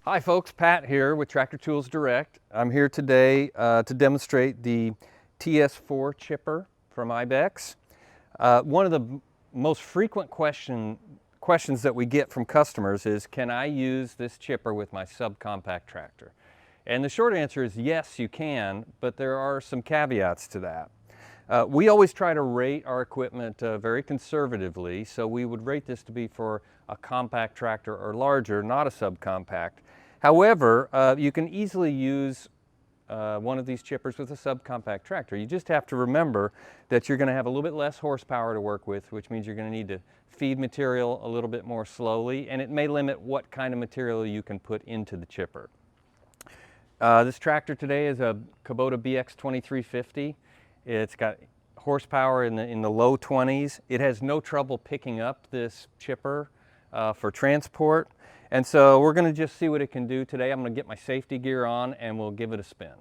Hi folks, Pat here with Tractor Tools Direct. I'm here today to demonstrate the TS4 chipper from Ibex. One of the most frequent questions that we get from customers is, can I use this chipper with my subcompact tractor? And the short answer is yes, you can, but there are some caveats to that. We always try to rate our equipment very conservatively, so we would rate this to be for a compact tractor or larger, not a subcompact. However, you can easily use one of these chippers with a subcompact tractor. You just have to remember that you're going to have a little bit less horsepower to work with, which means you're going to need to feed material a little bit more slowly, and it may limit what kind of material you can put into the chipper. This tractor today is a Kubota BX 2350. It's got horsepower in the low 20s. It has no trouble picking up this chipper for transport. And so we're going to just see what it can do today. I'm going to get my safety gear on and we'll give it a spin.